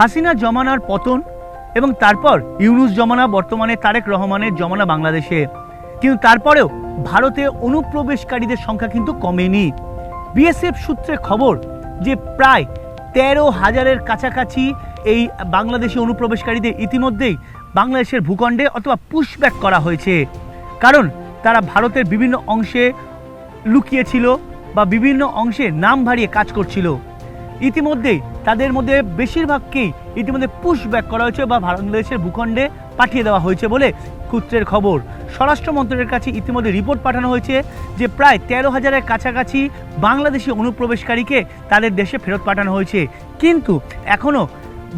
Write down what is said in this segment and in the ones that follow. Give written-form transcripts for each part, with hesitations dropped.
হাসিনা জমানার পতন এবং তারপর ইউনূস জমানা, বর্তমানে তারেক রহমানের জমানা বাংলাদেশে, কিন্তু তারপরেও ভারতে অনুপ্রবেশকারীদের সংখ্যা কিন্তু কমেনি। বিএসএফ সূত্রে খবর যে প্রায় 13,000-এর কাছাকাছি এই বাংলাদেশি অনুপ্রবেশকারীদের ইতিমধ্যেই বাংলাদেশের ভূখণ্ডে অথবা পুশব্যাক করা হয়েছে, কারণ তারা ভারতের বিভিন্ন অংশে লুকিয়েছিল বা বিভিন্ন অংশে নাম ভারিয়ে কাজ করছিল। ইতিমধ্যেই তাদের মধ্যে বেশিরভাগকেই ইতিমধ্যে পুশব্যাক করা হয়েছে বা বাংলাদেশের ভূখণ্ডে পাঠিয়ে দেওয়া হয়েছে বলে সূত্রের খবর। স্বরাষ্ট্র মন্ত্রণালয়ের কাছে ইতিমধ্যে রিপোর্ট পাঠানো হয়েছে যে প্রায় 13,000-এর কাছাকাছি বাংলাদেশি অনুপ্রবেশকারীকে তাদের দেশে ফেরত পাঠানো হয়েছে, কিন্তু এখনও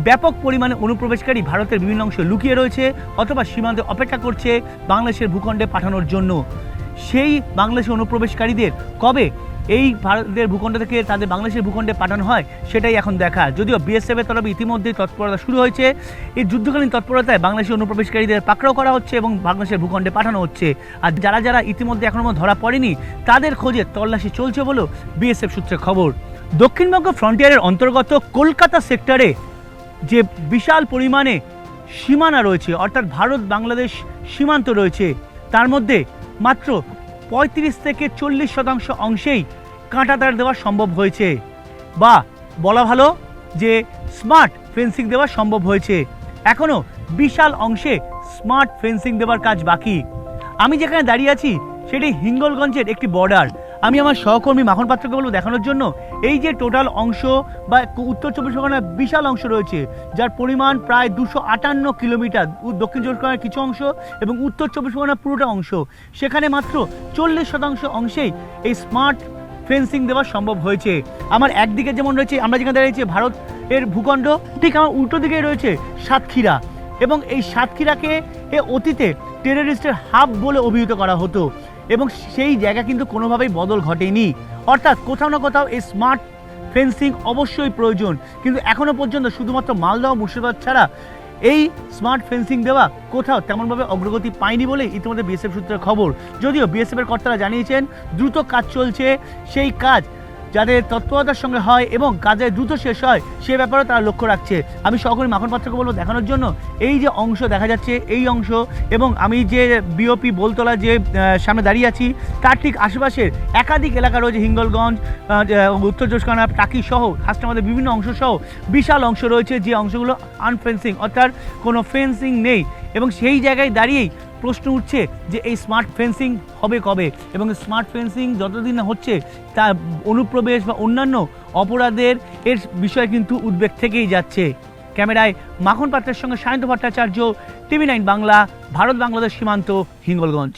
ব্যাপক পরিমাণে অনুপ্রবেশকারী ভারতের বিভিন্ন অংশে লুকিয়ে রয়েছে অথবা সীমান্তে অপেক্ষা করছে বাংলাদেশের ভূখণ্ডে পাঠানোর জন্য। সেই বাংলাদেশি অনুপ্রবেশকারীদের কবে এই ভারতের ভূখণ্ড থেকে তাদের বাংলাদেশের ভূখণ্ডে পাঠানো হয় সেটাই এখন দেখা। যদিও বিএসএফের তরফে ইতিমধ্যেই তৎপরতা শুরু হয়েছে, এই যুদ্ধকালীন তৎপরতায় বাংলাদেশি অনুপ্রবেশকারীদের পাকড়াও করা হচ্ছে এবং বাংলাদেশের ভূখণ্ডে পাঠানো হচ্ছে। আর যারা যারা ইতিমধ্যে এখনও ধরা পড়েনি তাদের খোঁজে তল্লাশি চলছে বলেও বিএসএফ সূত্রে খবর। দক্ষিণবঙ্গ ফ্রন্টিয়ারের অন্তর্গত কলকাতা সেক্টরে যে বিশাল পরিমাণে সীমানা রয়েছে, অর্থাৎ ভারত বাংলাদেশ সীমান্ত রয়েছে, তার মধ্যে মাত্র 35 থেকে 40% অংশেই কাঁটাতার দেওয়া সম্ভব হয়েছে, বা বলা ভালো যে স্মার্ট ফেন্সিং দেওয়া সম্ভব হয়েছে। এখনও বিশাল অংশে স্মার্ট ফেন্সিং দেওয়ার কাজ বাকি। আমি যেখানে দাঁড়িয়ে আছি সেটি হিঙ্গলগঞ্জের একটি বর্ডার। আমি আমার সহকর্মী মাখন পাত্রকে বলবো দেখানোর জন্য এই যে টোটাল অংশ বা উত্তর চব্বিশ পরগনার বিশাল অংশ রয়েছে, যার পরিমাণ প্রায় 258 কিলোমিটার, দক্ষিণ চব্বিশ পরগনার কিছু অংশ এবং উত্তর চব্বিশ পরগনার পুরোটা অংশ, সেখানে মাত্র 40% অংশেই এই স্মার্ট ফেন্সিং দেওয়া সম্ভব হয়েছে। আমার একদিকে যেমন রয়েছে, আমরা যেখানে দাঁড়িয়েছি ভারতের ভূখণ্ড, ঠিক আমার উল্টো দিকে রয়েছে সাতক্ষীরা, এবং এই সাতক্ষীরাকে অতীতে টেররিস্টের হাব বলে অভিহিত করা হতো এবং সেই জায়গা কিন্তু কোনোভাবেই বদল ঘটেনি। অর্থাৎ কোথাও না কোথাও এই স্মার্ট ফেন্সিং অবশ্যই প্রয়োজন, কিন্তু এখনও পর্যন্ত শুধুমাত্র মালদা ও মুর্শিদাবাদ ছাড়া এই স্মার্ট ফেন্সিং দেওয়া কোথাও তেমনভাবে অগ্রগতি পায়নি বলে ইতিমধ্যে বিএসএফ সূত্রের খবর। যদিও বিএসএফের কর্তারা জানিয়েছেন দ্রুত কাজ চলছে, সেই কাজ যাদের তৎপরতার সঙ্গে হয় এবং কাজে দ্রুত শেষ হয় সে ব্যাপারেও তারা লক্ষ্য রাখছে। আমি সহকর্মী মাখন পাত্রকে বলবো দেখানোর জন্য এই যে অংশ দেখা যাচ্ছে এই অংশ, এবং আমি যে বিওপি বোলতলা যে সামনে দাঁড়িয়ে আছি তার ঠিক আশেপাশের একাধিক এলাকা রয়েছে, হিঙ্গলগঞ্জ, উত্তর চব্বিশ পরগনা, টাকি সহ হাসনাবাদের বিভিন্ন অংশ সহ বিশাল অংশ রয়েছে যে অংশগুলো আনফেন্সিং, অর্থাৎ কোনো ফেন্সিং নেই, এবং সেই জায়গায় দাঁড়িয়েই প্রশ্ন উঠছে যে এই স্মার্ট ফেন্সিং হবে কবে, এবং স্মার্ট ফেন্সিং যতদিন না হচ্ছে তা অনুপ্রবেশ বা অন্যান্য অপরাধের এর বিষয়ে কিন্তু উদ্বেগ থেকেই যাচ্ছে। ক্যামেরায় মাখন পাত্রের সঙ্গে সায়ন্ত ভট্টাচার্য, টিভি9 বাংলা, ভারত বাংলাদেশ সীমান্ত, হিঙ্গলগঞ্জ।